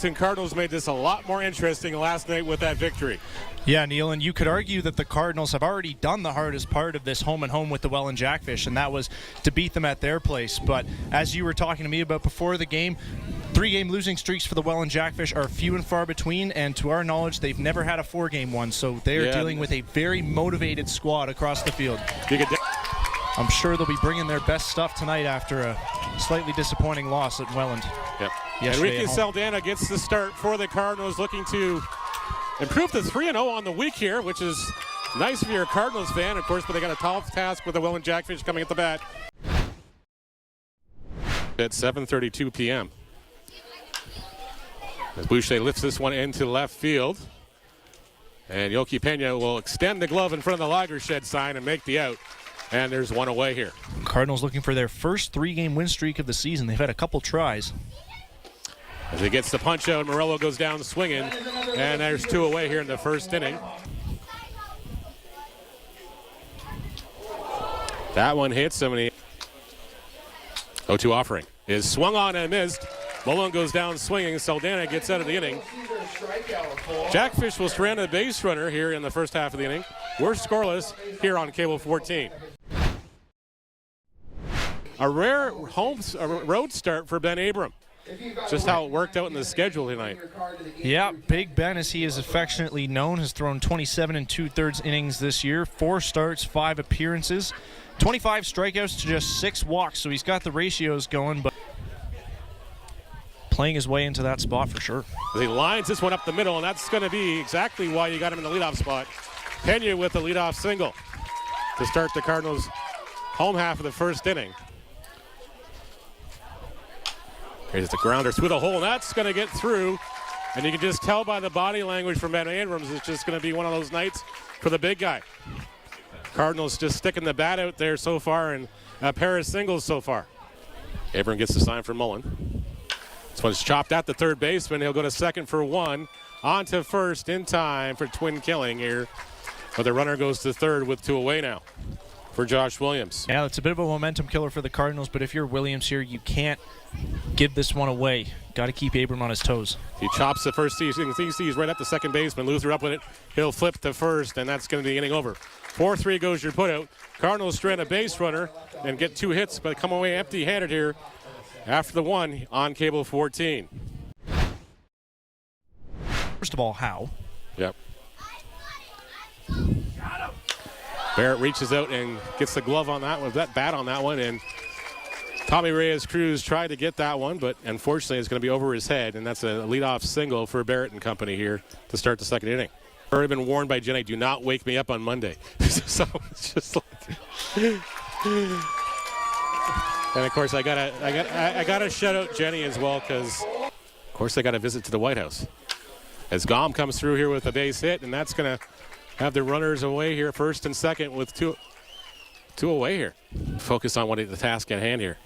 Hamilton Cardinals made this a lot more interesting last night with that victory. Yeah, Neil, and you could argue that the Cardinals have already done the hardest part of this home and home with the Welland Jackfish, and that was to beat them at their place. But as you were talking to me about before the game, 3-game losing streaks for the Welland Jackfish are few and far between, and to our knowledge, they've never had a 4-game one, so they are dealing with a very motivated squad across the field. I'm sure they'll be bringing their best stuff tonight after a slightly disappointing loss at Welland. Yep. Enrique Saldana gets the start for the Cardinals, looking to improve to 3-0 on the week here, which is nice if you're a Cardinals fan, of course, but they got a tough task with the Welland Jackfish coming at the bat at 7:32 p.m. As Boucher lifts this one into left field, and Yoki Pena will extend the glove in front of the Lager Shed sign and make the out. And there's one away here. Cardinals looking for their first 3-game win streak of the season. They've had a couple tries. As he gets the punch out, Morello goes down swinging, and there's 2 away here in the first inning. That one hits him, and he 0-2 offering is swung on and missed. Mullen goes down swinging. Saldana gets out of the inning. Jackfish will strand a base runner here in the first half of the inning. We're scoreless here on Cable 14. A rare road start for Ben Abram. Just how it worked out in the schedule tonight. Yeah, Big Ben, as he is affectionately known, has thrown 27 2/3 innings this year, 4 starts, 5 appearances, 25 strikeouts to just 6 walks, so he's got the ratios going, but playing his way into that spot for sure. He lines this one up the middle, and that's going to be exactly why you got him in the leadoff spot. Pena with the leadoff single to start the Cardinals' home half of the first inning. Here's the grounder through the hole, and that's going to get through. And you can just tell by the body language from Ben Abrams, it's just going to be one of those nights for the big guy. Cardinals just sticking the bat out there so far, and a pair of singles so far. Abram gets the sign from Mullen. This one's chopped at the third baseman. He'll go to second for 1. On to first in time for twin killing here. But the runner goes to third with 2 away now for Josh Williams. Yeah, it's a bit of a momentum killer for the Cardinals, but if you're Williams here, you can't give this one away. Got to keep Abram on his toes. He chops the first tee. He's right at the second baseman. Luther up with it. He'll flip to first, and that's going to be inning over. 4-3 goes your putout. Cardinals strand a base runner and get 2 hits, but come away empty-handed here after the 1 on Cable 14. First of all, how? Yep. Barrett reaches out and gets the glove on that one, that bat on that one, and Tommy Reyes-Cruz tried to get that one, but unfortunately it's going to be over his head, and that's a leadoff single for Barrett and company here to start the second inning. I've already been warned by Jenny, do not wake me up on Monday. So it's just like, and of course I gotta shout out Jenny as well, because of course I got a visit to the White House. As Gom comes through here with a base hit, and that's going to have the runners away here, first and second, with two away here. Focus on the task at hand here.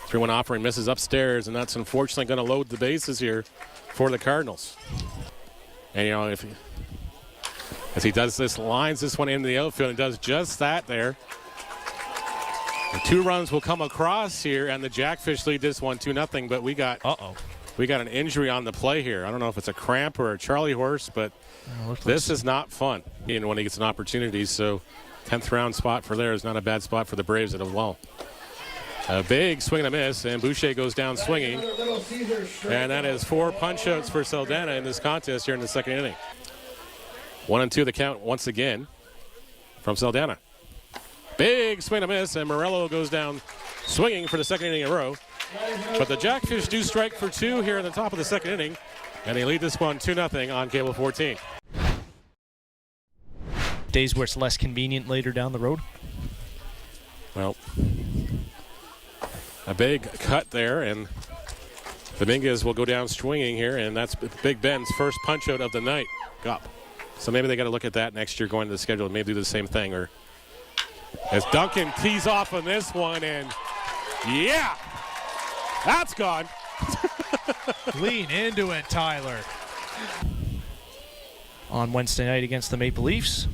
3-1 offering misses upstairs, and that's unfortunately going to load the bases here for the Cardinals. And you know, as he does this, lines this one into the outfield and does just that there. And 2 runs will come across here, and the Jackfish lead this one 2-0. But we got an injury on the play here. I don't know if it's a cramp or a Charlie horse, but this is not fun. And when he gets an opportunity, so 10th round spot for there is not a bad spot for the Braves as well. A big swing and a miss, and Boucher goes down swinging. And that is 4 punch-outs for Saldana in this contest here in the second inning. 1-2 the count once again from Saldana. Big swing and a miss, and Morello goes down swinging for the second inning in a row. But the Jackfish do strike for 2 here in the top of the second inning, and they lead this one 2-0 on Cable 14. Days where it's less convenient later down the road. Well, a big cut there, and Dominguez will go down swinging here, and that's Big Ben's first punch-out of the night. Up. So maybe they got to look at that next year going to the schedule and maybe do the same thing. Or as Duncan tees off on this one, and yeah, that's gone. Lean into it, Tyler. On Wednesday night against the Maple Leafs.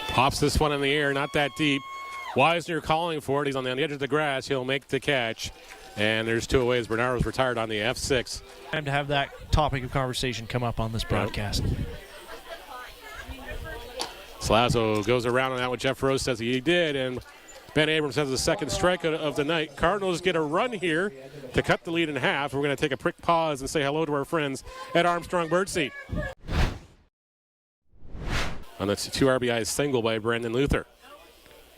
Pops this one in the air, not that deep. Wisner calling for it. He's on the edge of the grass. He'll make the catch. And there's 2 away as Bernardo's retired on the F6. Time to have that topic of conversation come up on this broadcast. Salazzo goes around on that what Jeff Rose says he did, and Ben Abrams has the second strike of the night. Cardinals get a run here to cut the lead in half. We're going to take a quick pause and say hello to our friends at Armstrong Birdseed. On the 2 RBI single by Brandon Luther.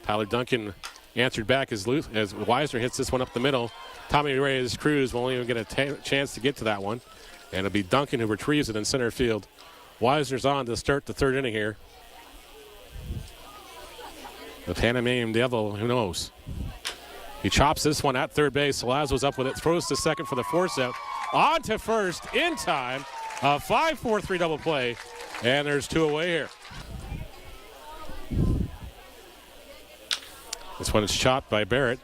Tyler Duncan answered back as Weisner hits this one up the middle. Tommy Reyes Cruz won't even get a chance to get to that one. And it'll be Duncan who retrieves it in center field. Weisner's on to start the 3rd inning here. The Panamanian Devil, who knows? He chops this one at third base. Salazzo's up with it, throws to second for the force out. On to first in time. A 5-4-3 double play. And there's 2 away here. This one is chopped by Barrett.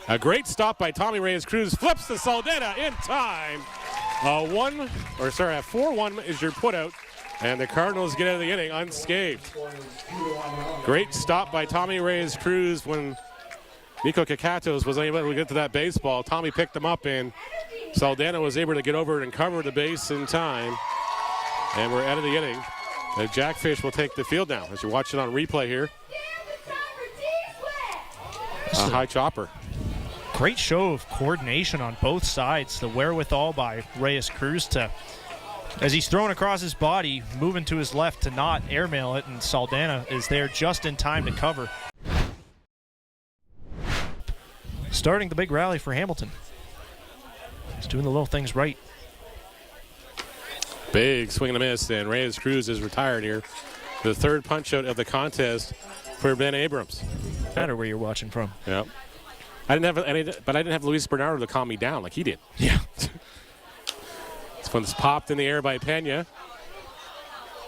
A great stop by Tommy Reyes Cruz. Flips to Saldana in time. A 4-1 is your putout. And the Cardinals get out of the inning unscathed. Great stop by Tommy Reyes Cruz when Nico Kakatos was able to get to that baseball. Tommy picked him up, and Saldana was able to get over it and cover the base in time. And we're out of the inning. The Jackfish will take the field now as you watch it on replay here. A high chopper. Great show of coordination on both sides. The wherewithal by Reyes Cruz to, as he's thrown across his body, moving to his left to not airmail it, and Saldana is there just in time to cover. Starting the big rally for Hamilton. He's doing the little things right. Big swing and a miss, and Reyes Cruz is retired here. The 3rd punch out of the contest for Ben Abrams. No matter where you're watching from. Yep. I didn't have Luis Bernardo to calm me down like he did. Yeah. This one's popped in the air by Pena.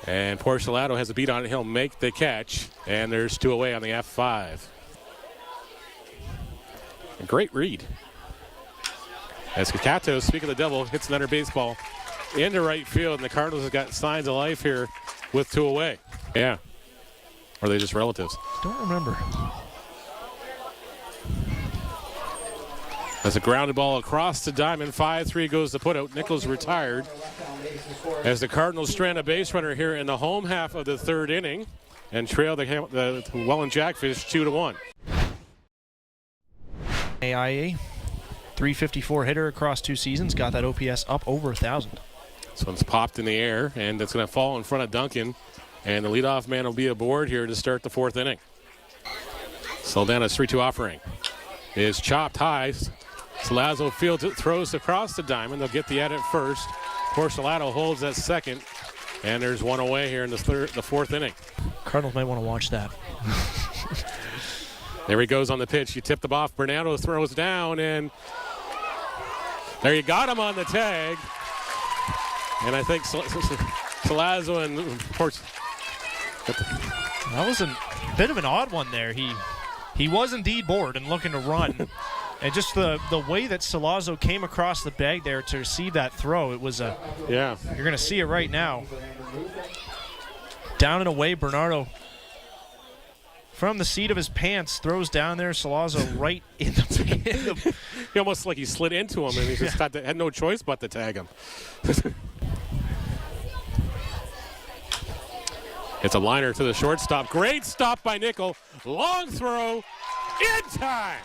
And Porcelado has a beat on it. He'll make the catch. And there's 2 away on the F5. A great read. As Kakato, speak of the devil, hits another baseball into right field. And the Cardinals have got signs of life here with 2 away. Yeah. Or are they just relatives? Don't remember. As a grounded ball across the diamond, 5-3 goes the putout. Nichols retired. As the Cardinals strand a base runner here in the home half of the 3rd inning and trail the Welland Jackfish 2-1. AIA, 354 hitter across 2 seasons, got that OPS up over 1,000. This one's popped in the air, and it's going to fall in front of Duncan. And the leadoff man will be aboard here to start the 4th inning. Saldana's 3-2 offering is chopped high. Salazzo fields it, throws across the diamond. They'll get the edit first. Porcelado holds at second, and there's 1 away here in the 4th inning. Cardinals might want to watch that. There he goes on the pitch. You tipped him off. Bernardo throws down, and there you got him on the tag. And I think Salazzo and Porcelado. That was a bit of an odd one there. He was indeed bored and looking to run. And just the way that Salazzo came across the bag there to receive that throw, it was a... Yeah. You're going to see it right now. Down and away, Bernardo, from the seat of his pants, throws down there. Salazzo right in the... He almost like he slid into him, and he just had no choice but to tag him. It's a liner to the shortstop. Great stop by Nickel. Long throw in time.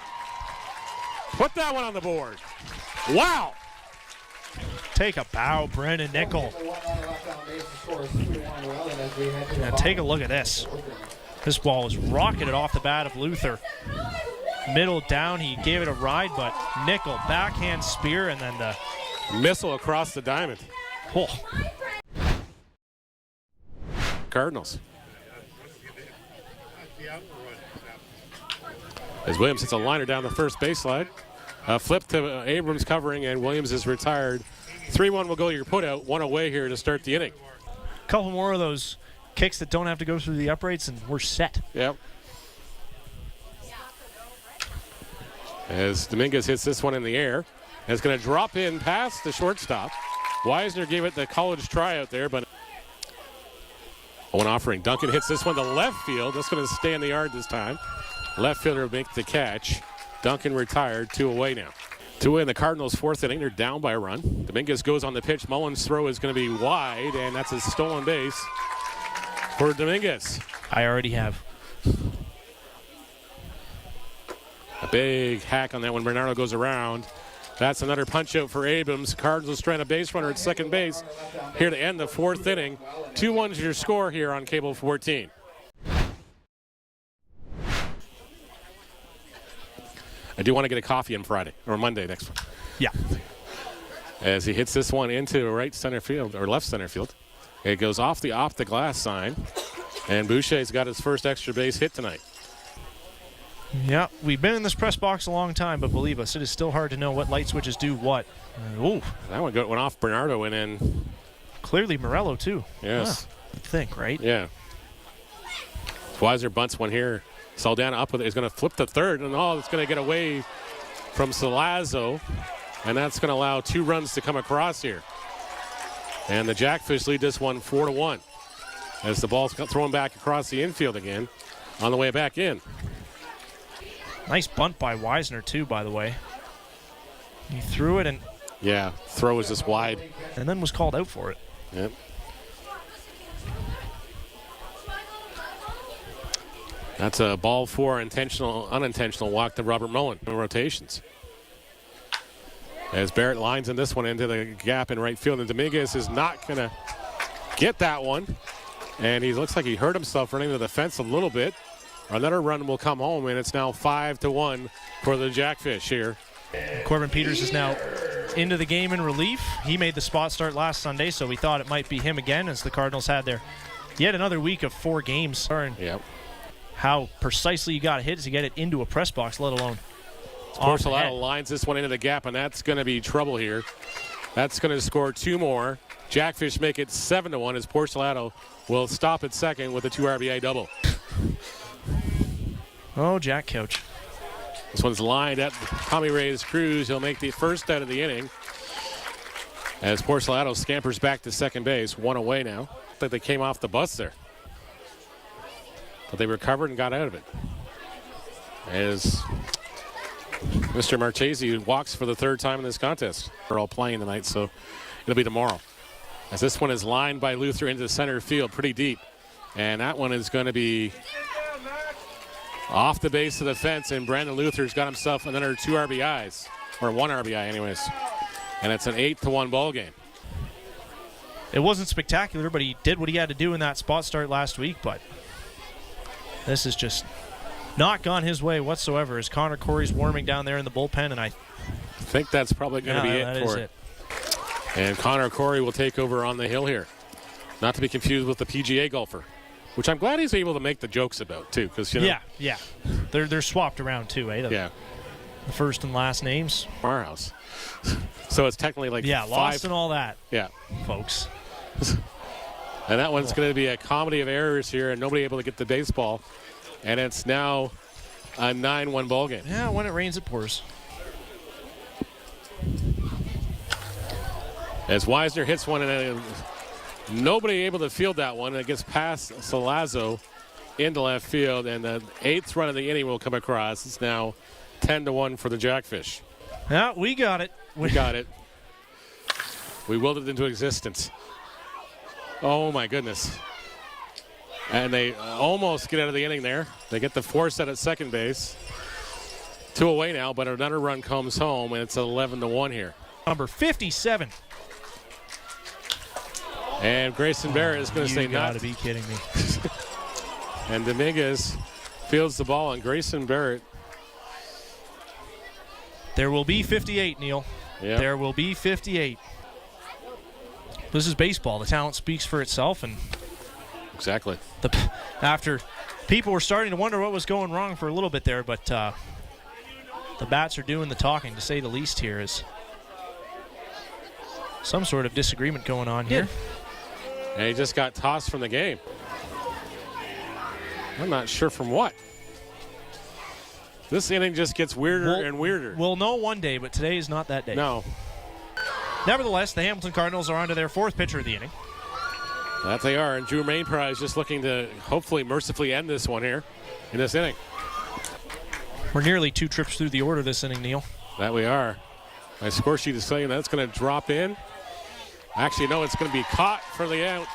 Put that one on the board. Wow. Take a bow, Brandon Nickel. Now take a look at this. This ball was rocketed off the bat of Luther. Middle down, he gave it a ride, but Nickel backhand spear, and then the missile across the diamond. Oh. Cardinals. As Williams hits a liner down the first baseline. Flip to Abrams covering, and Williams is retired. 3-1 will go your putout. 1 away here to start the inning. A couple more of those kicks that don't have to go through the uprights, and we're set. Yep. As Dominguez hits this one in the air, and it's going to drop in past the shortstop. Weisner gave it the college tryout there, but one offering. Duncan hits this one to left field. That's going to stay in the yard this time. Left fielder will make the catch. Duncan retired, 2 away now. Two away in the Cardinals' fourth inning. They're down by a run. Dominguez goes on the pitch. Mullen's throw is going to be wide, and that's a stolen base for Dominguez. I already have. A big hack on that one. Bernardo goes around. That's another punch out for Abrams. Cardinals trying a base runner at second base here to end the fourth inning. 2-1 is your score here on Cable 14. I do want to get a coffee on Friday or Monday next one. Yeah. As he hits this one into right center field or left center field. It goes off the glass sign, and Boucher's got his first extra base hit tonight. Yeah, we've been in this press box a long time, but believe us, it is still hard to know what light switches do what. Ooh. That one went off Bernardo and then. Clearly Morello, too. Yes. I think, right? Yeah. Weiser bunts one here. Saldana up with it. He's going to flip to third, and it's going to get away from Salazzo, and that's going to allow 2 runs to come across here. And the Jackfish lead this one 4-1 as the ball's thrown back across the infield again on the way back in. Nice bunt by Weisner, too, by the way. He threw it and... Yeah, throw was just wide. And then was called out for it. Yep. That's a ball 4 unintentional walk to Robert Mullen in rotations. As Barrett lines in this one into the gap in right field, and Dominguez is not going to get that one. And he looks like he hurt himself running to the fence a little bit. Another run will come home, and it's now 5-1 for the Jackfish here. Corbin Peters is now into the game in relief. He made the spot start last Sunday, so we thought it might be him again as the Cardinals had their yet another week of 4 games. Yep. How precisely you got to hit to get it into a press box, let alone Porcelado lines this one into the gap, and that's going to be trouble here. That's going to score 2 more. Jackfish make it 7-1 as Porcelado will stop at second with a 2 RBI double. Oh, Jack Couch. This one's lined at Tommy Reyes Cruz. He'll make the first out of the inning as Porcelado scampers back to second base. 1 away now. I think they came off the bus there, but they recovered and got out of it. As Mr. Marchese walks for the 3rd time in this contest. We're all playing tonight, so it'll be tomorrow. As this one is lined by Luther into center field pretty deep. And that one is going to be off the base of the fence, and Brandon Luther's got himself another 2 RBIs, or 1 RBI anyways. And it's an 8-1 ball game. It wasn't spectacular, but he did what he had to do in that spot start last week, but this is just not gone his way whatsoever as Connor Corey's warming down there in the bullpen, and I think that's probably going to be it for it. And Connor Corey will take over on the hill here. Not to be confused with the PGA golfer, which I'm glad he's able to make the jokes about, too. Cause, you know, yeah. They're swapped around, too, eh? Yeah. The first and last names. Our house. So it's technically like 5. Lost and all that. Yeah. Folks. And that one's going to be a comedy of errors here and nobody able to get the baseball. And it's now a 9-1 ball game. Yeah, when it rains, it pours. As Weisner hits one, and nobody able to field that one. And it gets past Salazzo into left field, and the 8th run of the inning will come across. It's now 10-1 for the Jackfish. Yeah, we got it. We got it. We willed it into existence. Oh, my goodness. And they almost get out of the inning there. They get the force out at second base. 2 away now, but another run comes home, and it's 11-1 here. Number 57. And Grayson Barrett is going to say not. You got to be kidding me. And Dominguez fields the ball, and Grayson Barrett. There will be 58, Neil. Yep. There will be 58. This is baseball. The talent speaks for itself, and exactly. After people were starting to wonder what was going wrong for a little bit there, but the bats are doing the talking, to say the least. Here is some sort of disagreement going on here. And he just got tossed from the game. I'm not sure from what. This inning just gets weirder and weirder. We'll know one day, but today is not that day. No. Nevertheless, the Hamilton Cardinals are on to their 4th pitcher of the inning. That they are, and Drew Mainprize just looking to hopefully mercifully end this one here in this inning. We're nearly 2 trips through the order this inning, Neil. That we are. My score sheet is saying that's going to drop in. Actually, no, it's going to be caught for the out.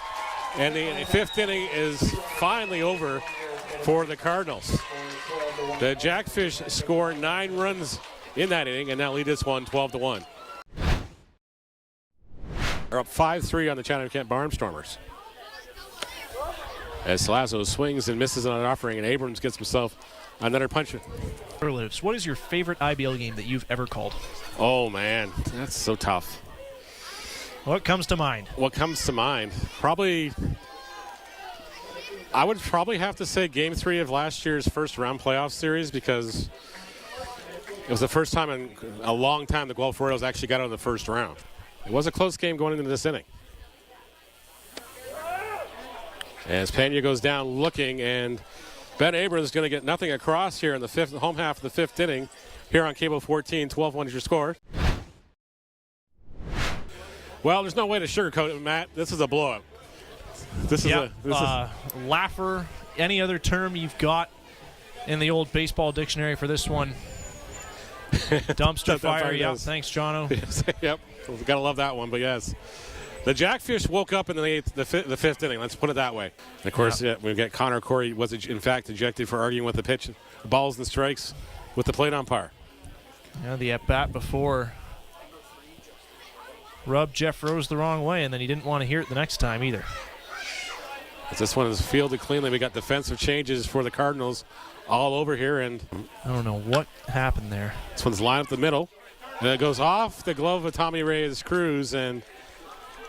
And the fifth inning is finally over for the Cardinals. The Jackfish score 9 runs in that inning and now lead this one 12-1. They're up 5-3 on the Chattanooga Barnstormers. As Salazzo swings and misses on an offering, and Abrams gets himself another punch. What is your favorite IBL game that you've ever called? Oh, man, that's so tough. What comes to mind? What comes to mind? I would probably have to say Game 3 of last year's first round playoff series, because it was the first time in a long time the Guelph Royals actually got out of the first round. It was a close game going into this inning. As Pena goes down looking, and Ben Abrams is going to get nothing across here in the home half of the fifth inning here on Cable 14. 12-1 is your score. Well, there's no way to sugarcoat it, Matt. This is a blowout. This is laugher. Any other term you've got in the old baseball dictionary for this one? Dumpster fire. Yep. Thanks, Jono. Yes, yep. We've got to love that one, but yes. The Jackfish woke up in the fifth inning. Let's put it that way. And of course, we've got Connor Corey was in fact ejected for arguing with the pitch, balls and strikes with the plate umpire. Yeah, the at bat before rubbed Jeff Rose the wrong way, and then he didn't want to hear it the next time either. As this one is fielded cleanly, we got defensive changes for the Cardinals all over here, and I don't know what happened there. This one's lined up the middle, and it goes off the glove of Tommy Reyes Cruz, and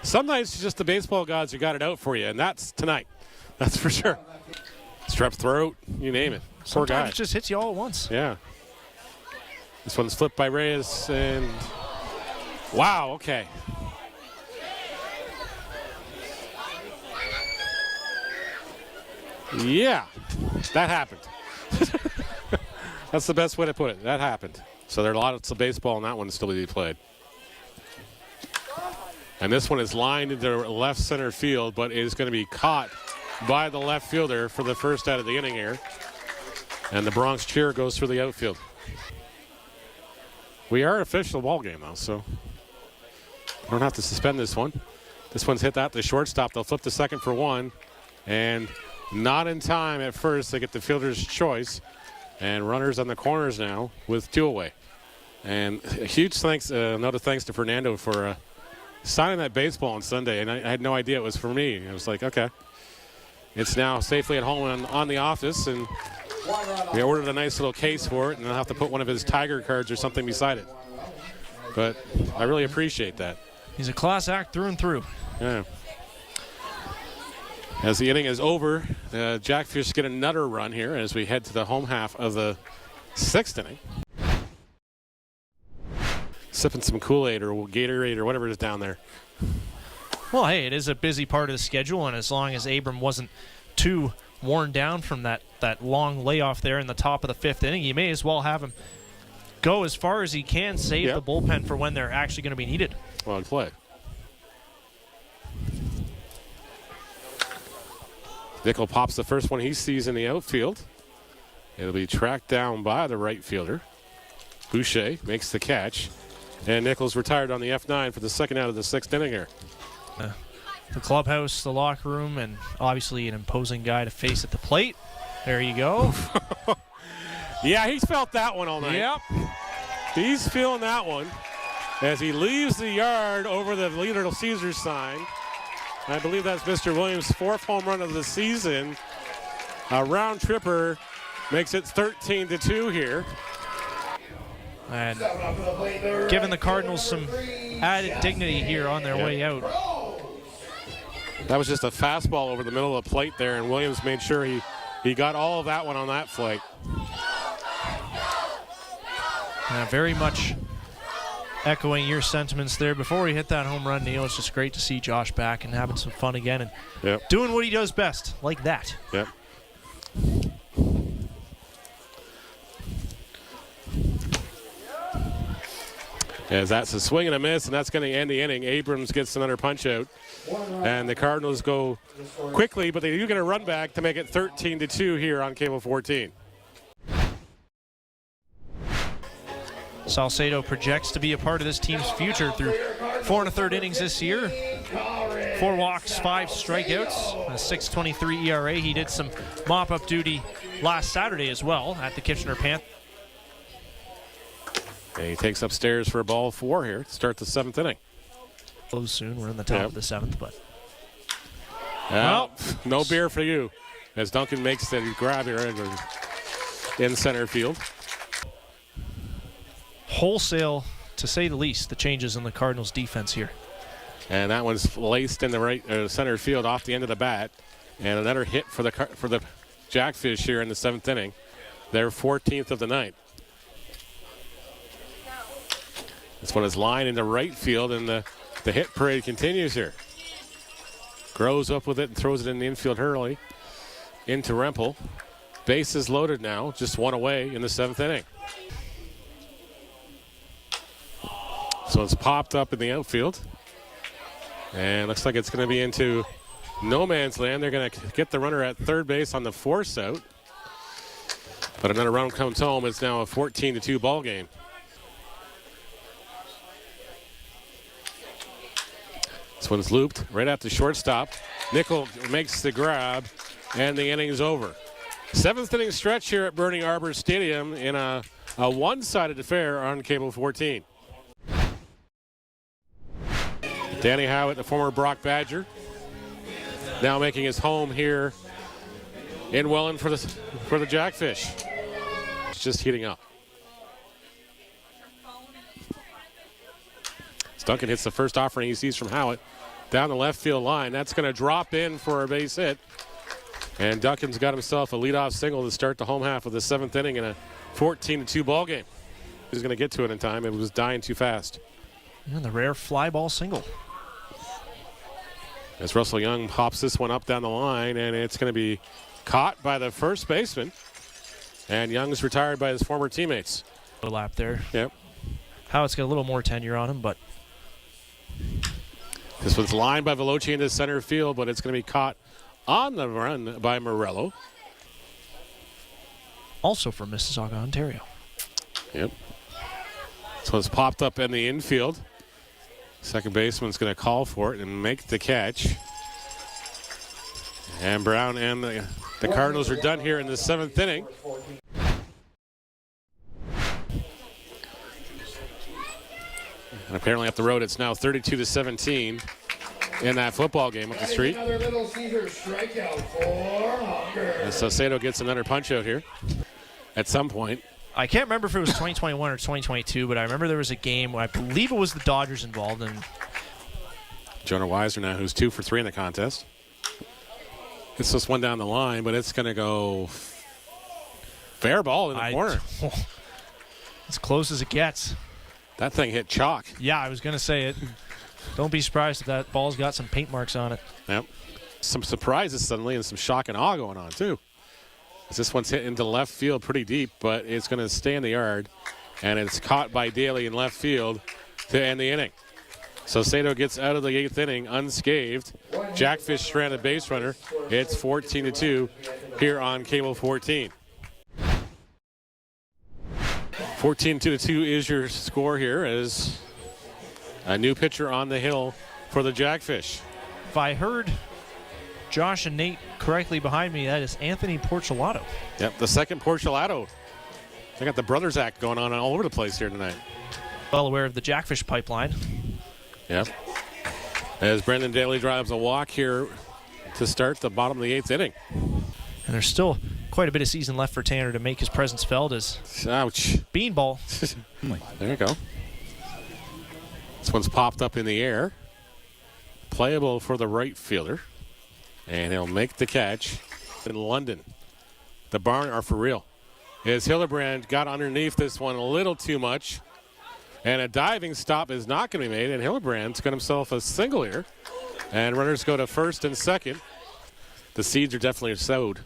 some nights it's just the baseball gods who got it out for you, and that's tonight. That's for sure. Strep throat, you name it. Poor guy. Sometimes it just hits you all at once. Yeah. This one's flipped by Reyes, and wow, okay. Yeah, that happened. That's the best way to put it. That happened. So there are lots of baseball in that one still to be played. And this one is lined into left center field, but is going to be caught by the left fielder for the first out of the inning here. And the Bronx cheer goes through the outfield. We are official ball game, though, so we don't have to suspend this one. This one's hit that the shortstop. They'll flip to second for one, and not in time at first. They get the fielder's choice, and runners on the corners now with 2 away. And a huge thanks, note of thanks to Fernando for signing that baseball on Sunday, and I had no idea it was for me. I was like, okay. It's now safely at home on the office, and we ordered a nice little case for it, and I'll have to put one of his Tiger cards or something beside it. But I really appreciate that. He's a class act through and through. Yeah. As the inning is over, the Jackfish get another run here as we head to the home half of the sixth inning. Sipping some Kool-Aid or Gatorade or whatever is down there. Well, hey, it is a busy part of the schedule, and as long as Abram wasn't too worn down from that long layoff there in the top of the fifth inning, you may as well have him go as far as he can, save the bullpen for when they're actually going to be needed. Well played. Nickel pops the first one he sees in the outfield. It'll be tracked down by the right fielder. Boucher makes the catch. And Nichols retired on the F9 for the second out of the sixth inning here. The clubhouse, the locker room, and obviously an imposing guy to face at the plate. There you go. Yeah, he's felt that one all night. Yep. He's feeling that one as he leaves the yard over the Little Caesars sign. I believe that's Mr. Williams' 4th home run of the season. A round tripper makes it 13-2 here. And giving the Cardinals some added dignity here on their way out. That was just a fastball over the middle of the plate there, and Williams made sure he got all of that one on that flight. Very much echoing your sentiments there. Before he hit that home run, Neil, it's just great to see Josh back and having some fun again and doing what he does best, like that. Yep. As that's a swing and a miss, and that's going to end the inning. Abrams gets another punch out, and the Cardinals go quickly, but they do get a run back to make it 13-2 here on Cable 14. Salcedo projects to be a part of this team's future through 4 1/3 innings this year. 4 walks, 5 strikeouts, a 6.23 ERA. He did some mop-up duty last Saturday as well at the Kitchener Panthers. And he takes upstairs for a ball 4 here to start the 7th inning. Close soon. We're in the top of the 7th, but well, no beer for you as Duncan makes the grab here in center field. Wholesale, to say the least, the changes in the Cardinals defense here. And that one's laced in the right center field off the end of the bat. And another hit for the Jackfish here in the 7th inning. Their 14th of the night. This one is lined into right field, and the hit parade continues here. Grows up with it and throws it in the infield early into Rempel. Bases loaded now, just 1 away in the 7th inning. So it's popped up in the outfield. And looks like it's going to be into no man's land. They're going to get the runner at third base on the force out. But another run comes home. It's now a 14-2 ball game. This one's looped right at the shortstop. Nickel makes the grab, and the inning is over. 7th inning stretch here at Burning Arbour Stadium in a one-sided affair on Cable 14. Danny Howitt, the former Brock Badger, now making his home here in Welland for the Jackfish. It's just heating up. Duncan hits the first offering he sees from Howitt down the left field line. That's going to drop in for a base hit. And Duncan's got himself a leadoff single to start the home half of the 7th inning in a 14-2 ball game. He's going to get to it in time. It was dying too fast. And the rare fly ball single. As Russell Young pops this one up down the line, and it's going to be caught by the first baseman. And Young's retired by his former teammates. A lap there. Yep. Howitt's got a little more tenure on him, but this one's lined by Veloci into center field, but it's going to be caught on the run by Morello. Also from Mississauga, Ontario. Yep. This one's popped up in the infield. Second baseman's going to call for it and make the catch. And Brown and the Cardinals are done here in the 7th inning. And apparently up the road, it's now 32-17 in that football game up the street. And Saucedo gets another punch out here at some point. I can't remember if it was 2021 or 2022, but I remember there was a game where I believe it was the Dodgers involved. And Jonah Weiser now, who's 2 for 3 in the contest. It's just one down the line, but it's going to go fair ball in the corner. As close as it gets. That thing hit chalk. Yeah, I was going to say it. Don't be surprised if that ball's got some paint marks on it. Yep. Some surprises suddenly and some shock and awe going on, too. As this one's hit into left field pretty deep, but it's going to stay in the yard. And it's caught by Daly in left field to end the inning. So Saucedo gets out of the 8th inning unscathed. Jackfish stranded base runner. It's 14-2 here on Cable 14. 14-2 is your score here as a new pitcher on the hill for the Jackfish. If I heard Josh and Nate correctly behind me, that is Anthony Porcelato. Yep, the second Porcelato. They got the Brothers Act going on all over the place here tonight. Well aware of the Jackfish pipeline. Yep. As Brendan Daly drives a walk here to start the bottom of the 8th inning. And there's still quite a bit of season left for Tanner to make his presence felt as ouch. Beanball. There you go. This one's popped up in the air. Playable for the right fielder. And he'll make the catch in London. The barn are for real. As Hillebrand got underneath this one a little too much. And a diving stop is not going to be made. And Hillebrand's got himself a single here. And runners go to first and second. The seeds are definitely sowed.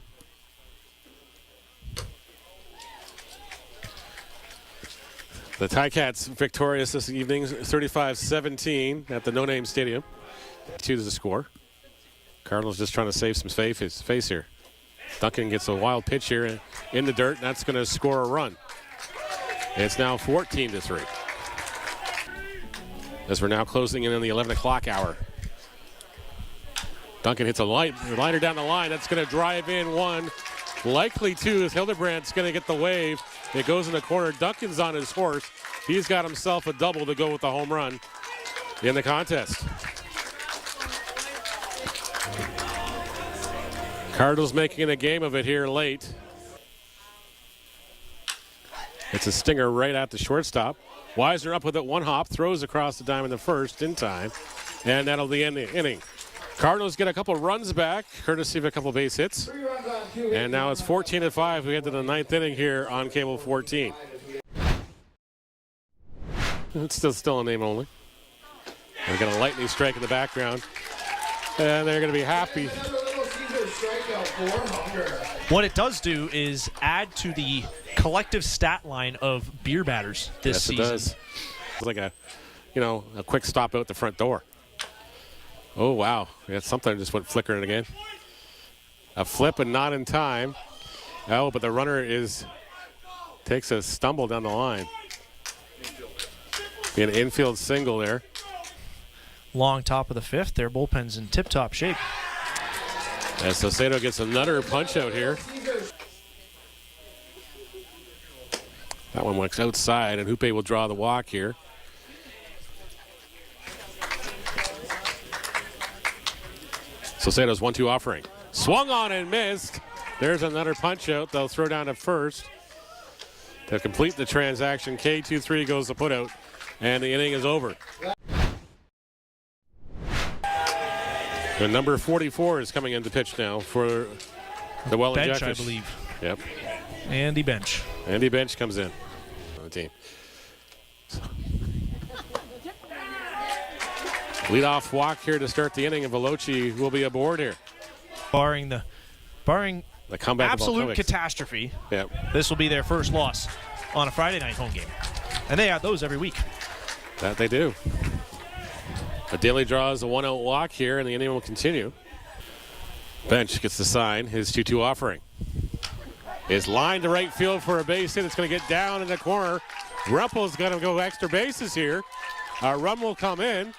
The Ticats victorious this evening, 35-17 at the No Name Stadium. 2 is the score. Cardinals just trying to save some face here. Duncan gets a wild pitch here in the dirt, and that's going to score a run. It's now 14-3. As we're now closing in on the 11 o'clock hour. Duncan hits a liner down the line. That's going to drive in one. Likely two, as Hildebrandt's going to get the wave. It goes in the corner. Duncan's on his horse. He's got himself a double to go with the home run in the contest. Cardinals making a game of it here late. It's a stinger right at the shortstop. Weiser up with it, one hop, throws across the diamond in the first in time, and that'll be end the inning. Cardinals get a couple runs back, courtesy of a couple base hits. And now it's 14-5. We get to the ninth inning here on Cable 14. It's still a name only. We got a lightning strike in the background, and they're going to be happy. What it does do is add to the collective stat line of beer batters this season. Yes, it does. It's like a quick stop out the front door. Oh, wow. Yeah, something just went flickering again. A flip and not in time. Oh, but the runner takes a stumble down the line. An infield single there. Long top of the fifth. Their bullpen's in tip-top shape. As Saucedo gets another punch out here. That one works outside, and Hoope will draw the walk here. Saucedo's 1-2 offering. Swung on and missed. There's another punch out. They'll throw down to first. To complete the transaction, K23 goes to put out, and the inning is over. And number 44 is coming into pitch now for the Welland Jackfish. Bench, I believe. Yep. Andy Bench. Andy Bench comes in on the team. Leadoff walk here to start the inning, and Veloci will be aboard here. Barring the comeback absolute catastrophe, yep, this will be their first loss on a Friday night home game. And they have those every week. That they do. But Daly draws a 1-out walk here, and the inning will continue. Bench gets the sign, his 2-2 offering. Is lined to right field for a base hit. It's going to get down in the corner. Rumpel's going to go extra bases here. A run will come in,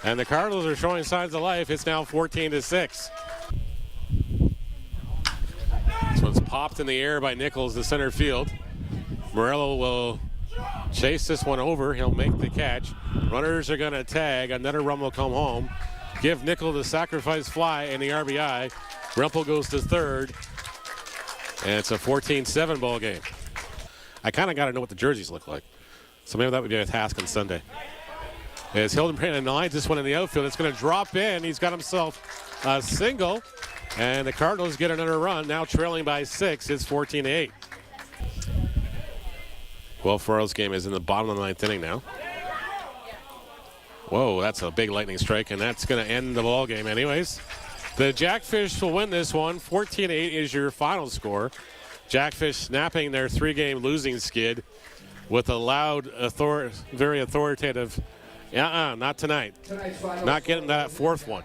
and the Cardinals are showing signs of life. It's now 14-6. This one's popped in the air by Nichols to center field. Morello will chase this one over. He'll make the catch. Runners are going to tag. Another run will come home. Give Nichols the sacrifice fly and the RBI. Rumpel goes to third. And it's a 14-7 ball game. I kind of got to know what the jerseys look like. So maybe that would be a task on Sunday. As Hildenbrand lines this one in the outfield, it's going to drop in. He's got himself a single. And the Cardinals get another run, now trailing by 6. It's 14-8. Will Ferrell's game is in the bottom of the ninth inning now. Whoa, that's a big lightning strike, and that's going to end the ball game anyways. The Jackfish will win this one. 14-8 is your final score. Jackfish snapping their 3-game losing skid with a loud, very authoritative, not tonight. Not getting that fourth one.